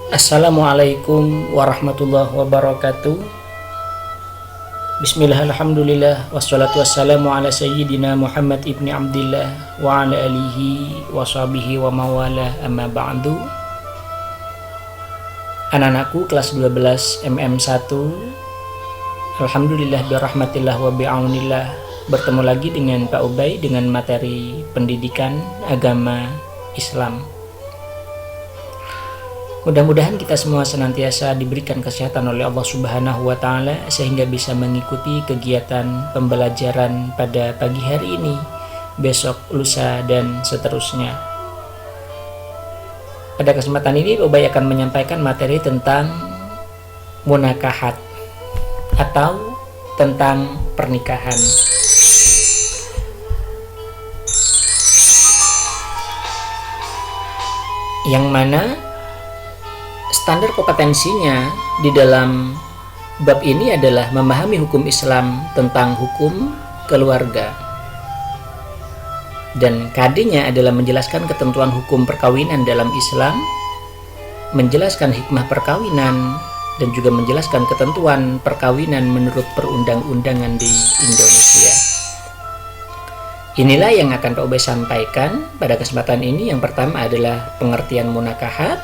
Assalamualaikum warahmatullahi wabarakatuh. Bismillah, alhamdulillah, wassalatu wassalamu ala sayyidina Muhammad ibni Abdillah wa ala alihi wa sahbihi wa mawala amma ba'du. Anak-anakku kelas 12 MM1, alhamdulillah birahmatillah wa bi'aunillah, bertemu lagi dengan Pak Ubay dengan materi pendidikan agama Islam. Mudah-mudahan kita semua senantiasa diberikan kesehatan oleh Allah Subhanahu wa Ta'ala sehingga bisa mengikuti kegiatan pembelajaran pada pagi hari ini, besok, lusa, dan seterusnya. Pada kesempatan ini, Ubay akan menyampaikan materi tentang munakahat atau tentang pernikahan. Yang mana standar kompetensinya di dalam bab ini adalah memahami hukum Islam tentang hukum keluarga, dan KD-nya adalah menjelaskan ketentuan hukum perkawinan dalam Islam, menjelaskan hikmah perkawinan, dan juga menjelaskan ketentuan perkawinan menurut perundang-undangan di Indonesia. Inilah yang akan Pak Ubay sampaikan pada kesempatan ini. Yang pertama adalah pengertian munakahat,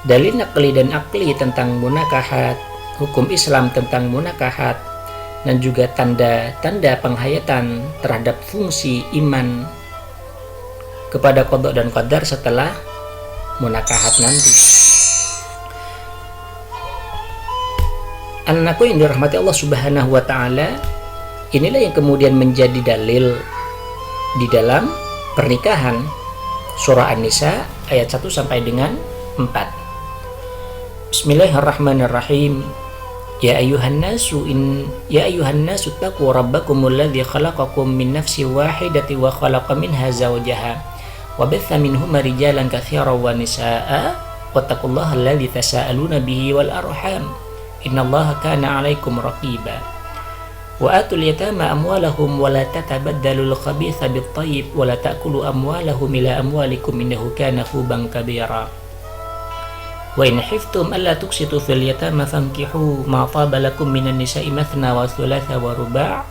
dalil nakli dan akli tentang munakahat, hukum Islam tentang munakahat, dan juga tanda-tanda penghayatan terhadap fungsi iman kepada qada dan qadar setelah munakahat nanti. Anak-anakku yang dirahmati Allah Subhanahu wa Ta'ala, inilah yang kemudian menjadi dalil di dalam pernikahan. Surah An-Nisa ayat 1 sampai dengan 4. Bismillahirrahmanirrahim. Ya ayuhan nasu taqu rabbakumul ladzi khalaqakum min nafsin wahidatin wa khalaqa minha zawjaha wa batha minhuma rijalan katsiran wa nisaa'a wattaqullaha alladzi tasaaluna bihi wal arham innallaha kana 'alaikum raqiba wa atul yatama amwalahum wa la tatabaddalul khabitha bit thayyib wa la ta'kulu amwalahum ila amwalikum innahu kana huban kabira. Wa in khiftum alla tuqsitu fil yatama fankihu ma taba lakum minan nisa'i mathna wa thulatha wa ruba'.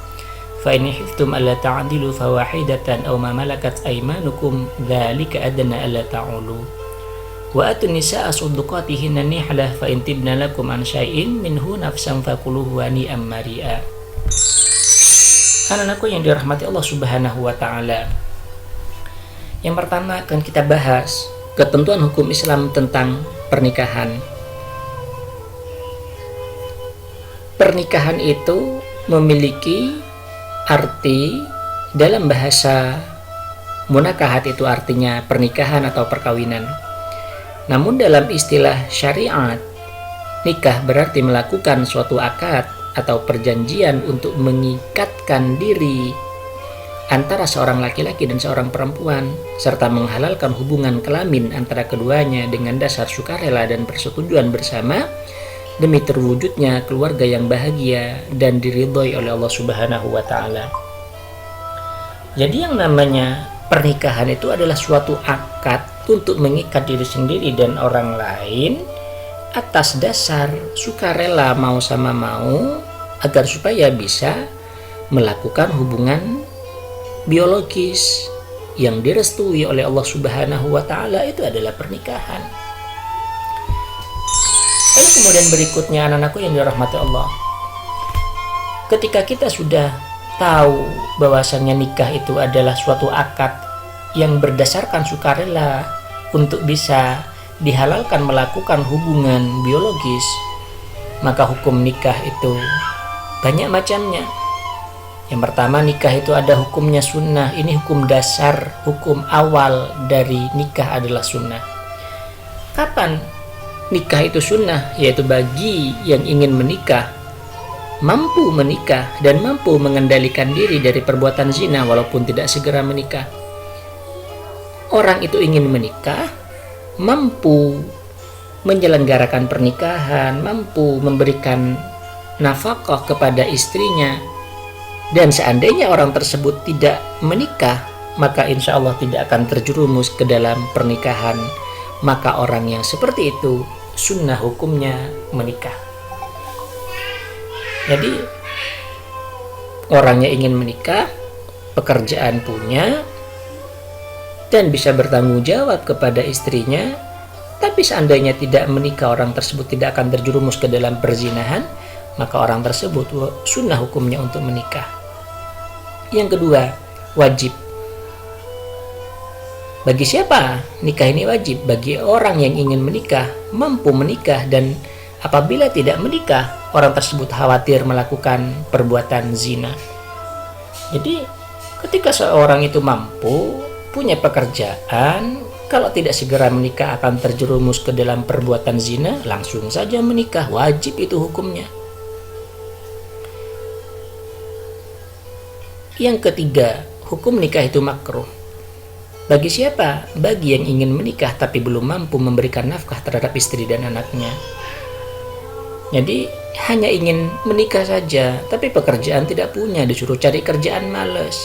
Fa in khiftum alla ta'dilu fawahidatan aw ma malakat aymanukum dzalika adna alla ta'ulu. Wa atun nisa'a sadaqatihinna nihlah fa in tibna lakum an syai'in minhu nafsan fakuluhu hani'an mari'a. Anak-anakku yang dirahmati Allah Subhanahu wa Ta'ala, yang pertama akan kita bahas ketentuan hukum Islam tentang pernikahan. Pernikahan itu memiliki arti dalam bahasa munakahat, itu artinya pernikahan atau perkawinan. Namun dalam istilah syariat, nikah berarti melakukan suatu akad atau perjanjian untuk mengikatkan diri antara seorang laki-laki dan seorang perempuan, serta menghalalkan hubungan kelamin antara keduanya dengan dasar sukarela dan persetujuan bersama demi terwujudnya keluarga yang bahagia dan diridhoi oleh Allah Subhanahu wa Ta'ala. Jadi yang namanya pernikahan itu adalah suatu akad untuk mengikat diri sendiri dan orang lain atas dasar sukarela, mau sama mau, agar supaya bisa melakukan hubungan biologis yang direstui oleh Allah Subhanahu wa Ta'ala. Itu adalah pernikahan. Lalu kemudian berikutnya, anak-anakku yang dirahmati Allah, ketika kita sudah tahu bahwasannya nikah itu adalah suatu akad yang berdasarkan sukarela untuk bisa dihalalkan melakukan hubungan biologis, maka hukum nikah itu banyak macamnya. Yang pertama, nikah itu ada hukumnya sunnah. Ini hukum dasar, hukum awal dari nikah adalah sunnah. Kapan nikah itu sunnah? Yaitu bagi yang ingin menikah, mampu menikah dan mampu mengendalikan diri dari perbuatan zina walaupun tidak segera menikah. Orang itu ingin menikah, mampu menyelenggarakan pernikahan, mampu memberikan nafkah kepada istrinya, dan seandainya orang tersebut tidak menikah, maka insya Allah tidak akan terjerumus ke dalam pernikahan. Maka orang yang seperti itu sunnah hukumnya menikah. Jadi orangnya ingin menikah, pekerjaan punya, dan bisa bertanggung jawab kepada istrinya, tapi seandainya tidak menikah, orang tersebut tidak akan terjerumus ke dalam perzinahan, maka orang tersebut sunnah hukumnya untuk menikah. Yang kedua, wajib. Bagi siapa nikah ini wajib? Bagi orang yang ingin menikah, mampu menikah, dan apabila tidak menikah, orang tersebut khawatir melakukan perbuatan zina. Jadi ketika seorang itu mampu, punya pekerjaan, kalau tidak segera menikah akan terjerumus ke dalam perbuatan zina, langsung saja menikah, wajib itu hukumnya. Yang ketiga, hukum nikah itu makruh. Bagi siapa? Bagi yang ingin menikah tapi belum mampu memberikan nafkah terhadap istri dan anaknya. Jadi hanya ingin menikah saja, tapi pekerjaan tidak punya, disuruh cari kerjaan males.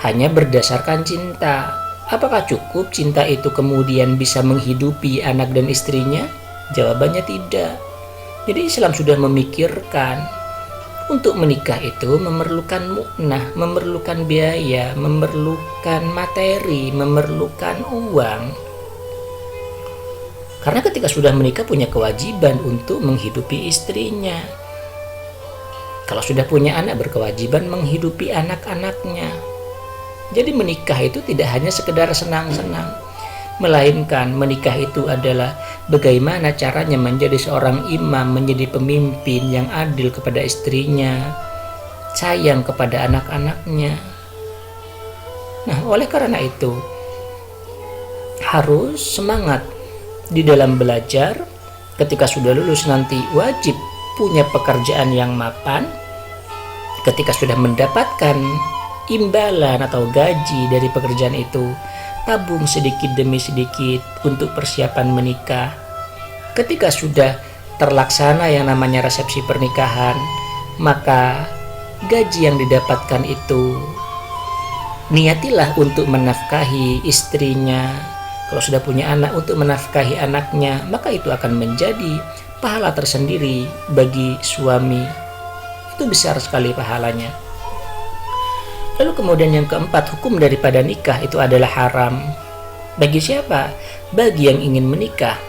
Hanya berdasarkan cinta. Apakah cukup cinta itu kemudian bisa menghidupi anak dan istrinya? Jawabannya tidak. Jadi Islam sudah memikirkan untuk menikah itu memerlukan mu'nah, memerlukan biaya, memerlukan materi, memerlukan uang. Karena ketika sudah menikah punya kewajiban untuk menghidupi istrinya. Kalau sudah punya anak berkewajiban menghidupi anak-anaknya. Jadi menikah itu tidak hanya sekedar senang-senang, melainkan menikah itu adalah bagaimana caranya menjadi seorang imam, menjadi pemimpin yang adil kepada istrinya, sayang kepada anak-anaknya. Nah, oleh karena itu harus semangat di dalam belajar. Ketika sudah lulus nanti wajib punya pekerjaan yang mapan. Ketika sudah mendapatkan imbalan atau gaji dari pekerjaan itu, tabung sedikit demi sedikit untuk persiapan menikah. Ketika sudah terlaksana yang namanya resepsi pernikahan, maka gaji yang didapatkan itu niatilah untuk menafkahi istrinya. Kalau sudah punya anak, untuk menafkahi anaknya, maka itu akan menjadi pahala tersendiri bagi suami. Itu besar sekali pahalanya. Lalu kemudian yang keempat, hukum daripada nikah itu adalah haram. Bagi siapa? Bagi yang ingin menikah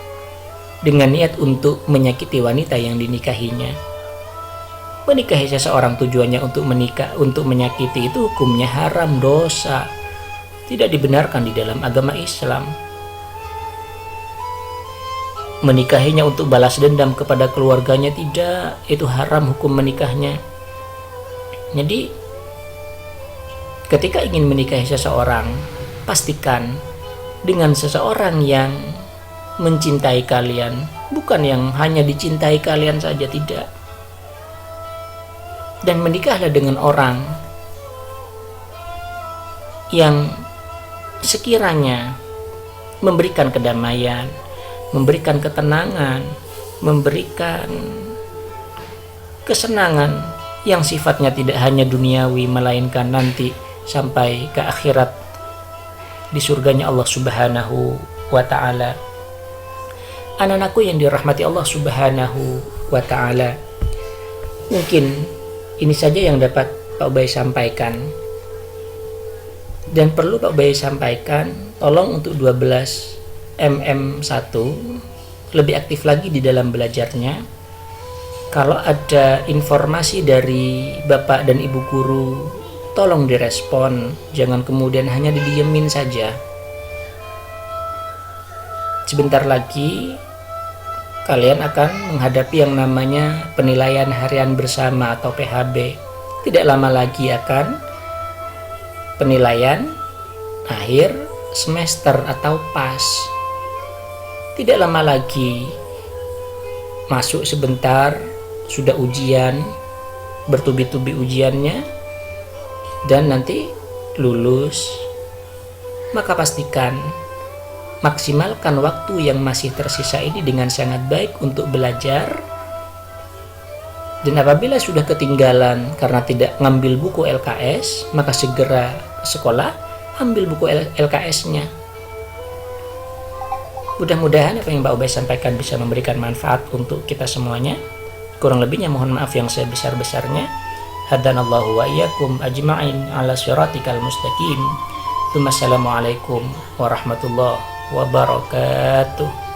dengan niat untuk menyakiti wanita yang dinikahinya. Menikahi seseorang tujuannya untuk menikah, untuk menyakiti, itu hukumnya haram, dosa. Tidak dibenarkan di dalam agama Islam. Menikahinya untuk balas dendam kepada keluarganya, tidak. Itu haram hukum menikahnya. Jadi ketika ingin menikahi seseorang, pastikan dengan seseorang yang mencintai kalian, bukan yang hanya dicintai kalian saja, tidak. Dan menikahlah dengan orang yang sekiranya memberikan kedamaian, memberikan ketenangan, memberikan kesenangan yang sifatnya tidak hanya duniawi, melainkan nanti sampai ke akhirat di surganya Allah Subhanahu wa ta'ala. Anak-anakku yang dirahmati Allah Subhanahu wa ta'ala, mungkin ini saja yang dapat Pak Ubay sampaikan. Dan perlu Pak Ubay sampaikan, tolong untuk 12 MM1 lebih aktif lagi di dalam belajarnya. Kalau ada informasi dari Bapak dan Ibu guru, tolong direspon, jangan kemudian hanya didiemin saja. Sebentar lagi kalian akan menghadapi yang namanya penilaian harian bersama atau PHB. Tidak lama lagi akan penilaian akhir semester atau PAS. Tidak lama lagi masuk sebentar sudah ujian, bertubi-tubi ujiannya, dan nanti lulus. Maka pastikan maksimalkan waktu yang masih tersisa ini dengan sangat baik untuk belajar. Dan apabila sudah ketinggalan karena tidak ngambil buku LKS, maka segera ke sekolah ambil buku LKS-nya. Mudah-mudahan apa yang Mbak Ubay sampaikan bisa memberikan manfaat untuk kita semuanya. Kurang lebihnya mohon maaf yang sebesar-besarnya. Hadanallahu wa iyyakum ajma'in ala siratikal mustaqim. Assalamualaikum warahmatullahi wabarakatuh.